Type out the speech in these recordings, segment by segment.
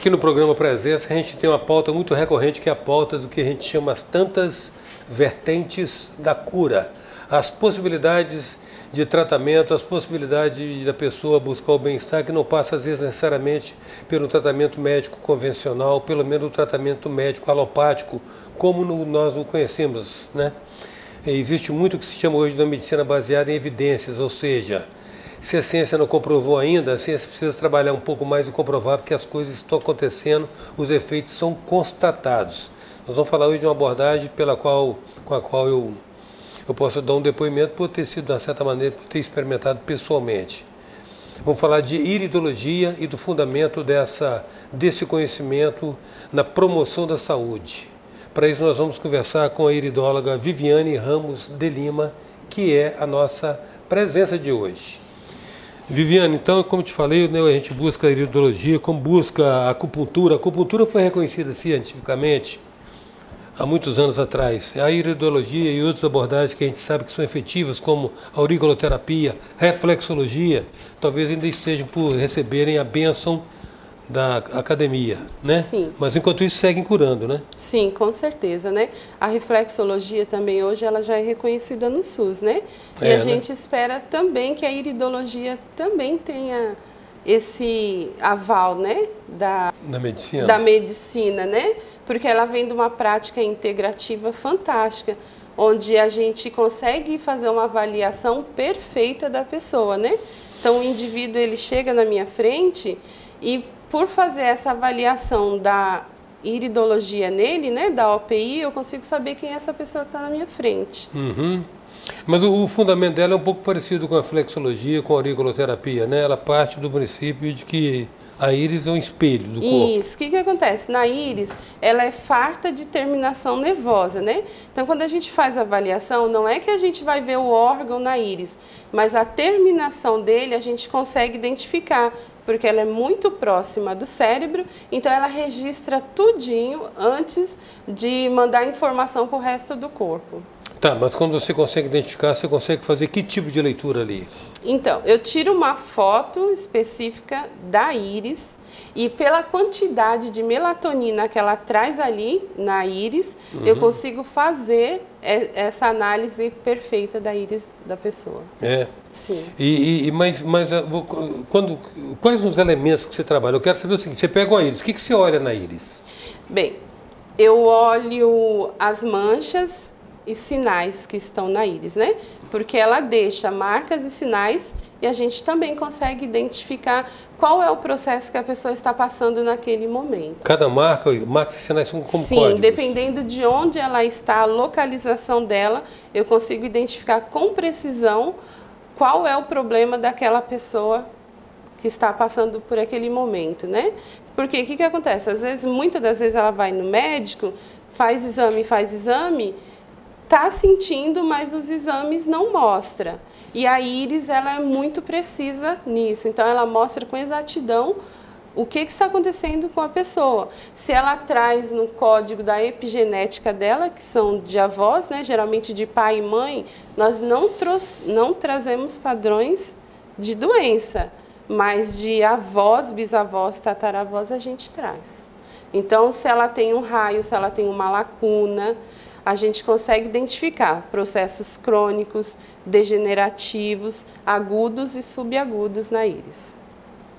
Aqui no programa Presença a gente tem uma pauta muito recorrente, que é a pauta do que a gente chama as tantas vertentes da cura, as possibilidades de tratamento, as possibilidades da pessoa buscar o bem-estar, que não passa às vezes necessariamente pelo tratamento médico convencional, pelo menos o tratamento médico alopático, como nós o conhecemos, né? Existe muito que se chama hoje da medicina baseada em evidências, ou seja, se a ciência não comprovou ainda, a ciência precisa trabalhar um pouco mais e comprovar, porque as coisas estão acontecendo, os efeitos são constatados. Nós vamos falar hoje de uma abordagem com a qual eu posso dar um depoimento por ter sido, de uma certa maneira, por ter experimentado pessoalmente. Vamos falar de iridologia e do fundamento desse conhecimento na promoção da saúde. Para isso nós vamos conversar com a iridóloga Viviane Ramos de Lima, que é a nossa presença de hoje. Viviane, então, como te falei, né, a gente busca a iridologia, como busca a acupuntura. A acupuntura foi reconhecida cientificamente há muitos anos atrás. A iridologia e outras abordagens que a gente sabe que são efetivas, como a auriculoterapia, reflexologia, talvez ainda estejam por receberem a bênção da academia, né? Sim. Mas enquanto isso seguem curando, né? Sim, com certeza, né? A reflexologia também hoje ela já é reconhecida no SUS, né? E a gente espera também que a iridologia também tenha esse aval, né? Da medicina, né? Porque ela vem de uma prática integrativa fantástica, onde a gente consegue fazer uma avaliação perfeita da pessoa, né? Então o indivíduo ele chega na minha frente e por fazer essa avaliação da iridologia nele, né, da OPI, eu consigo saber quem é essa pessoa que está na minha frente. Uhum. Mas o fundamento dela é um pouco parecido com a flexologia, com a auriculoterapia, né? Ela parte do princípio de que a íris é um espelho do corpo. Isso. O que acontece? Na íris, ela é farta de terminação nervosa, né? Então, quando a gente faz a avaliação, não é que a gente vai ver o órgão na íris, mas a terminação dele a gente consegue identificar, porque ela é muito próxima do cérebro, então ela registra tudinho antes de mandar informação para o resto do corpo. Tá, mas quando você consegue identificar, você consegue fazer que tipo de leitura ali? Então, eu tiro uma foto específica da íris e pela quantidade de melatonina que ela traz ali na íris, eu consigo fazer essa análise perfeita da íris da pessoa. É? Sim. Mas quais os elementos que você trabalha? Eu quero saber o seguinte, você pega uma íris, o que você olha na íris? Bem, eu olho as manchas e sinais que estão na íris, né? Porque ela deixa marcas e sinais e a gente também consegue identificar qual é o processo que a pessoa está passando naquele momento. Cada marcas e sinais são como Sim, códigos? Dependendo de onde ela está, a localização dela, eu consigo identificar com precisão qual é o problema daquela pessoa que está passando por aquele momento, né? Porque o que acontece? Às vezes, muitas das vezes ela vai no médico, faz exame, está sentindo, mas os exames não mostram. E a íris, ela é muito precisa nisso. Então, ela mostra com exatidão o que está acontecendo com a pessoa. Se ela traz no código da epigenética dela, que são de avós, né, geralmente de pai e mãe, nós não trazemos padrões de doença, mas de avós, bisavós, tataravós, a gente traz. Então, se ela tem um raio, se ela tem uma lacuna, a gente consegue identificar processos crônicos, degenerativos, agudos e subagudos na íris.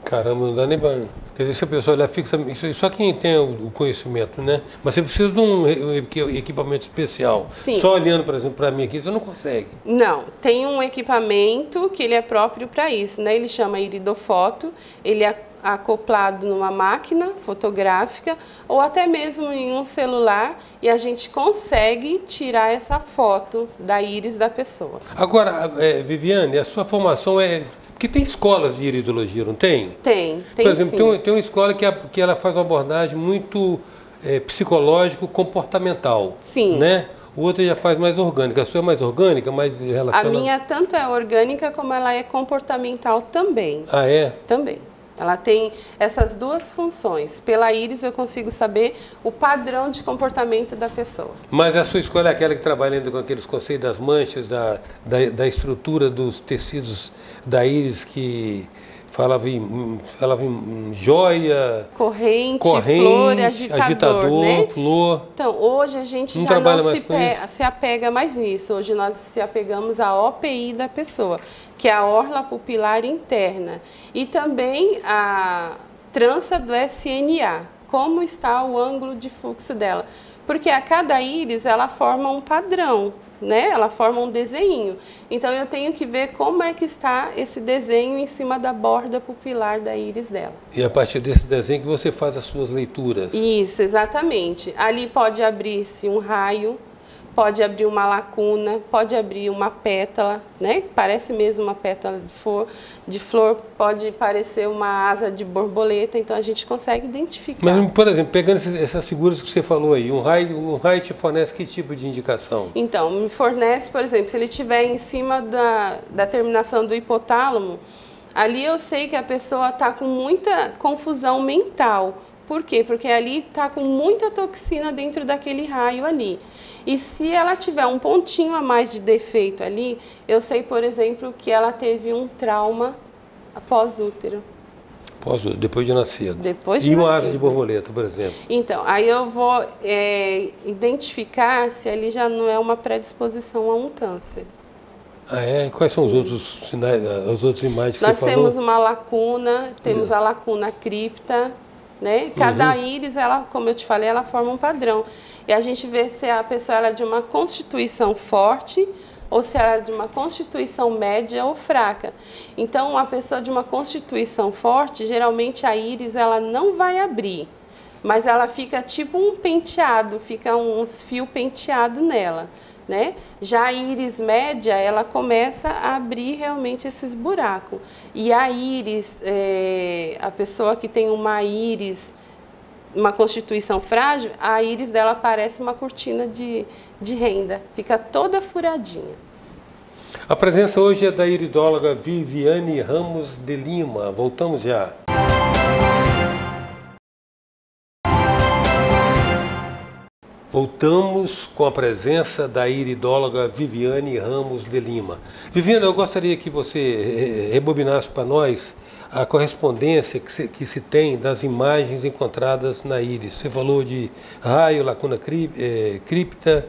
Caramba, não dá nem para... Quer dizer, se a pessoa olhar fixa... Só quem tem o conhecimento, né? Mas você precisa de um equipamento especial. Sim. Só olhando, por exemplo, para mim aqui, você não consegue. Não, tem um equipamento que ele é próprio para isso, né? Ele chama iridofoto, ele é acoplado numa máquina fotográfica ou até mesmo em um celular e a gente consegue tirar essa foto da íris da pessoa. Agora, Viviane, a sua formação é... Porque tem escolas de iridologia, não tem? Tem Por exemplo, sim. tem uma escola que ela faz uma abordagem muito psicológico-comportamental. Sim. Né? O outro já faz mais orgânica. A sua é mais orgânica, mais relacionada? A minha tanto é orgânica como ela é comportamental também. Ah, é? Também. Ela tem essas duas funções. Pela íris eu consigo saber o padrão de comportamento da pessoa. Mas a sua escola é aquela que trabalha ainda com aqueles conceitos das manchas, da estrutura dos tecidos da íris que falava em joia, corrente, flor, agitador, né? flor. Então, hoje a gente já não se apega mais nisso. Hoje nós se apegamos à OPI da pessoa, que é a orla pupilar interna. E também a trança do SNA, como está o ângulo de fluxo dela. Porque a cada íris, ela forma um padrão, né? Ela forma um desenho. Então, eu tenho que ver como é que está esse desenho em cima da borda pupilar da íris dela. E a partir desse desenho que você faz as suas leituras. Isso, exatamente. Ali pode abrir-se um raio, pode abrir uma lacuna, pode abrir uma pétala, né? Parece mesmo uma pétala de flor, pode parecer uma asa de borboleta, então a gente consegue identificar. Mas, por exemplo, pegando essas figuras que você falou aí, um raio te fornece que tipo de indicação? Então, me fornece, por exemplo, se ele estiver em cima da terminação do hipotálamo, ali eu sei que a pessoa está com muita confusão mental. Por quê? Porque ali está com muita toxina dentro daquele raio ali. E se ela tiver um pontinho a mais de defeito ali, eu sei, por exemplo, que ela teve um trauma pós-útero. Depois de nascido. Depois de nascido. E uma asa de borboleta, por exemplo? Então, aí eu vou identificar se ali já não é uma predisposição a um câncer. Ah, é? Quais são os outros sinais, as outras imagens que Nós você falou? temos uma lacuna, temos a lacuna cripta, né? Cada íris, ela, como eu te falei, ela forma um padrão. E a gente vê se a pessoa ela é de uma constituição forte ou se ela é de uma constituição média ou fraca. Então, uma pessoa de uma constituição forte, geralmente a íris ela não vai abrir, mas ela fica tipo um penteado, fica uns fios penteados nela, né? Já a íris média, ela começa a abrir realmente esses buracos. E a íris, a pessoa que tem uma íris, uma constituição frágil, a íris dela parece uma cortina de renda, fica toda furadinha. A presença hoje é da iridóloga Viviane Ramos de Lima. Voltamos já. Voltamos com a presença da iridóloga Viviane Ramos de Lima. Viviane, eu gostaria que você rebobinasse para nós a correspondência que se tem das imagens encontradas na íris. Você falou de raio, lacuna cripta,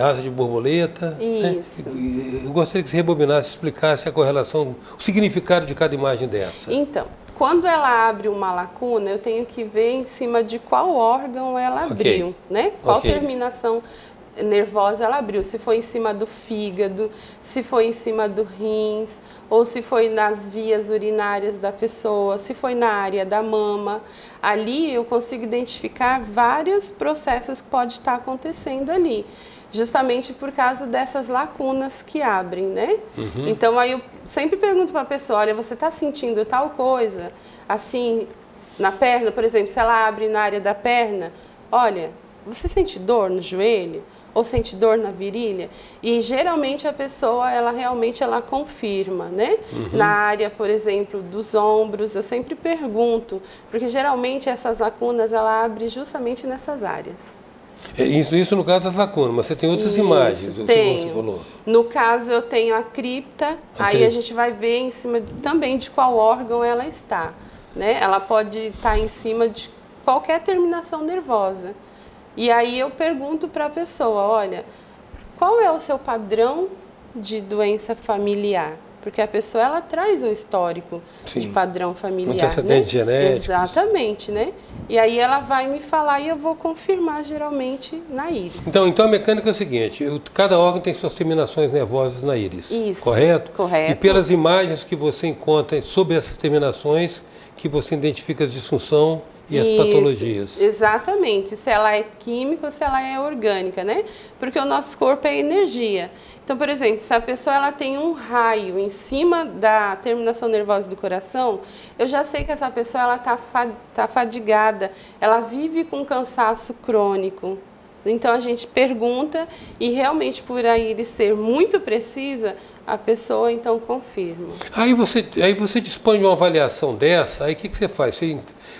asa de borboleta. Isso. Né? Eu gostaria que você rebobinasse e explicasse a correlação, o significado de cada imagem dessa. Então, quando ela abre uma lacuna, eu tenho que ver em cima de qual órgão ela abriu, né? Qual terminação nervosa ela abriu, se foi em cima do fígado, se foi em cima do rins, ou se foi nas vias urinárias da pessoa, se foi na área da mama. Ali eu consigo identificar vários processos que pode estar acontecendo ali, justamente por causa dessas lacunas que abrem, né? Então aí eu sempre pergunto para a pessoa, olha, você está sentindo tal coisa, assim, na perna, por exemplo, se ela abre na área da perna, olha, você sente dor no joelho? Ou sente dor na virilha? E geralmente a pessoa, ela realmente confirma, né? Na área, por exemplo, dos ombros, eu sempre pergunto, porque geralmente essas lacunas, ela abre justamente nessas áreas. Isso no caso das lacunas, mas você tem outras imagens, tenho. Você falou. No caso, eu tenho a cripta, aí a gente vai ver em cima também de qual órgão ela está, né? Ela pode estar em cima de qualquer terminação nervosa. E aí eu pergunto para a pessoa, olha, qual é o seu padrão de doença familiar? Porque a pessoa, ela traz um histórico de padrão familiar, antecedentes genéticos. Exatamente, né? E aí ela vai me falar e eu vou confirmar, geralmente, na íris. Então a mecânica é o seguinte, cada órgão tem suas terminações nervosas na íris, Isso, correto? Correto. E pelas imagens que você encontra sobre essas terminações, que você identifica a disfunção e as patologias. Exatamente, se ela é química ou se ela é orgânica, né? Porque o nosso corpo é energia. Então, por exemplo, se a pessoa ela tem um raio em cima da terminação nervosa do coração, eu já sei que essa pessoa ela tá fadigada, ela vive com cansaço crônico. Então a gente pergunta e realmente por a íris ser muito precisa, a pessoa então confirma. Aí você dispõe de uma avaliação dessa, aí o que você faz? Você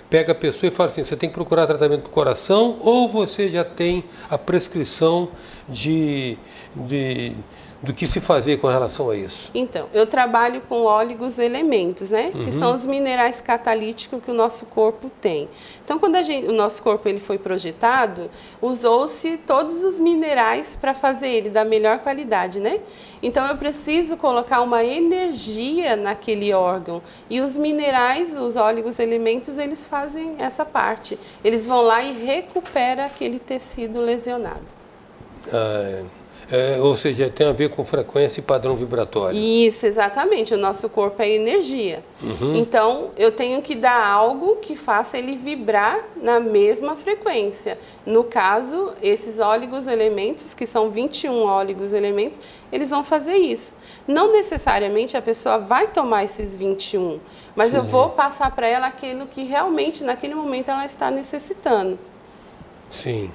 pega a pessoa e fala assim, você tem que procurar tratamento do coração ou você já tem a prescrição do que se fazer com relação a isso? Então, eu trabalho com óleos elementos, né? Que são os minerais catalíticos que o nosso corpo tem. Então, quando o nosso corpo ele foi projetado, usou-se todos os minerais para fazer ele da melhor qualidade, né? Então, eu preciso colocar uma energia naquele órgão. E os minerais, os óleos elementos, eles fazem essa parte. Eles vão lá e recuperam aquele tecido lesionado. Ou seja, tem a ver com frequência e padrão vibratório. Isso, exatamente. O nosso corpo é energia. Então, eu tenho que dar algo que faça ele vibrar na mesma frequência. No caso, esses óleos elementos, que são 21 óleos elementos, eles vão fazer isso. Não necessariamente a pessoa vai tomar esses 21, mas eu vou passar para ela aquilo que realmente, naquele momento, ela está necessitando. Sim.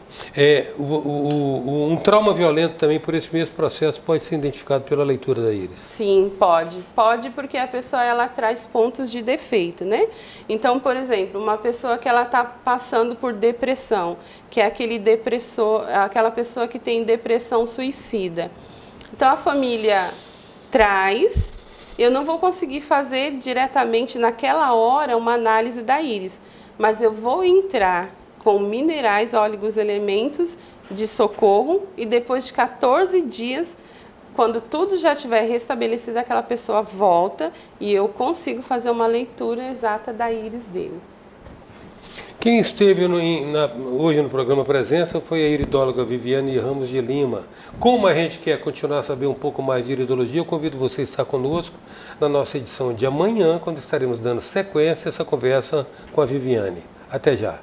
Um trauma violento também, por esse mesmo processo, pode ser identificado pela leitura da íris? Sim, pode. Pode, porque a pessoa ela traz pontos de defeito, né? Então, por exemplo, uma pessoa que ela está passando por depressão, que é aquele depressor, aquela pessoa que tem depressão suicida. Então, a família traz, eu não vou conseguir fazer diretamente naquela hora uma análise da íris, mas eu vou entrar com minerais, óleos elementos de socorro e depois de 14 dias, quando tudo já estiver restabelecido, aquela pessoa volta e eu consigo fazer uma leitura exata da íris dele. Quem esteve hoje no programa Presença foi a iridóloga Viviane Ramos de Lima. Como a gente quer continuar a saber um pouco mais de iridologia, eu convido você a estar conosco na nossa edição de amanhã, quando estaremos dando sequência a essa conversa com a Viviane. Até já!